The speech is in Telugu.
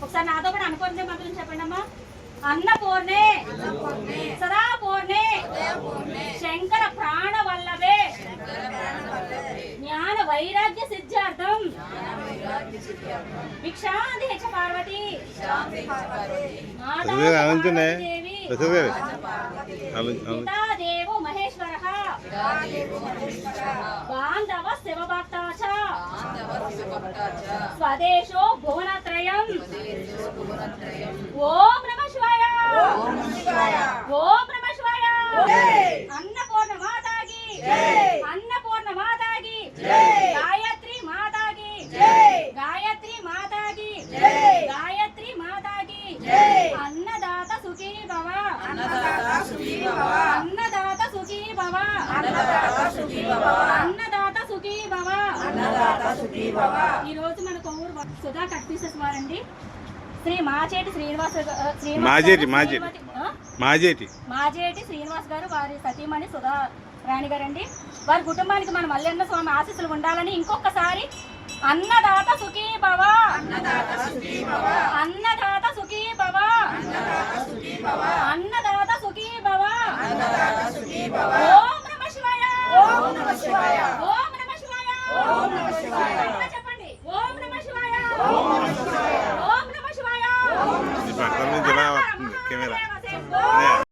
ఒకసారి నాతో కూడా అన్నపూర్ణే మంత్రం చెప్పండి అమ్మా. అన్నపూర్ణే సదా పూర్ణే శంకర ప్రాణ వల్లభే జ్ఞాన వైరాగ్య సిద్ధార్థం భిక్షాంతి హెచ్చ పార్వతి దేవి పితాదేవో మహేశ్వర బాంధవ శివభక్తా చ స్వదేశో భువనత్రయం. ఓం నమః శివాయ. ఓం నమః శివాయ. అన్నపూర్ణ మాతాకి అన్నపూర్ణ మాతాకి గాయత్రి మాతాకి గాయత్రి మాతాకి గాయత్రి మాతాకి. అన్నదాత సుఖీ భవ అన్నదాత సుఖీ భవ అన్నదాత సుఖీ భవ అన్నదాత సుఖీ భవ. ఈ రోజు మన కొవ్వూరు సుధా కట్ పీసెస్ వారండి శ్రీ మాచేటి మాజేటి శ్రీనివాస్ గారు, వారి సతీమణి సుధా రాణి గారండి. వారి కుటుంబానికి మన మల్లన్న స్వామి ఆశీస్సులు ఉండాలని ఇంకొకసారి అన్నదాత సుఖీ భవ అన్నదాత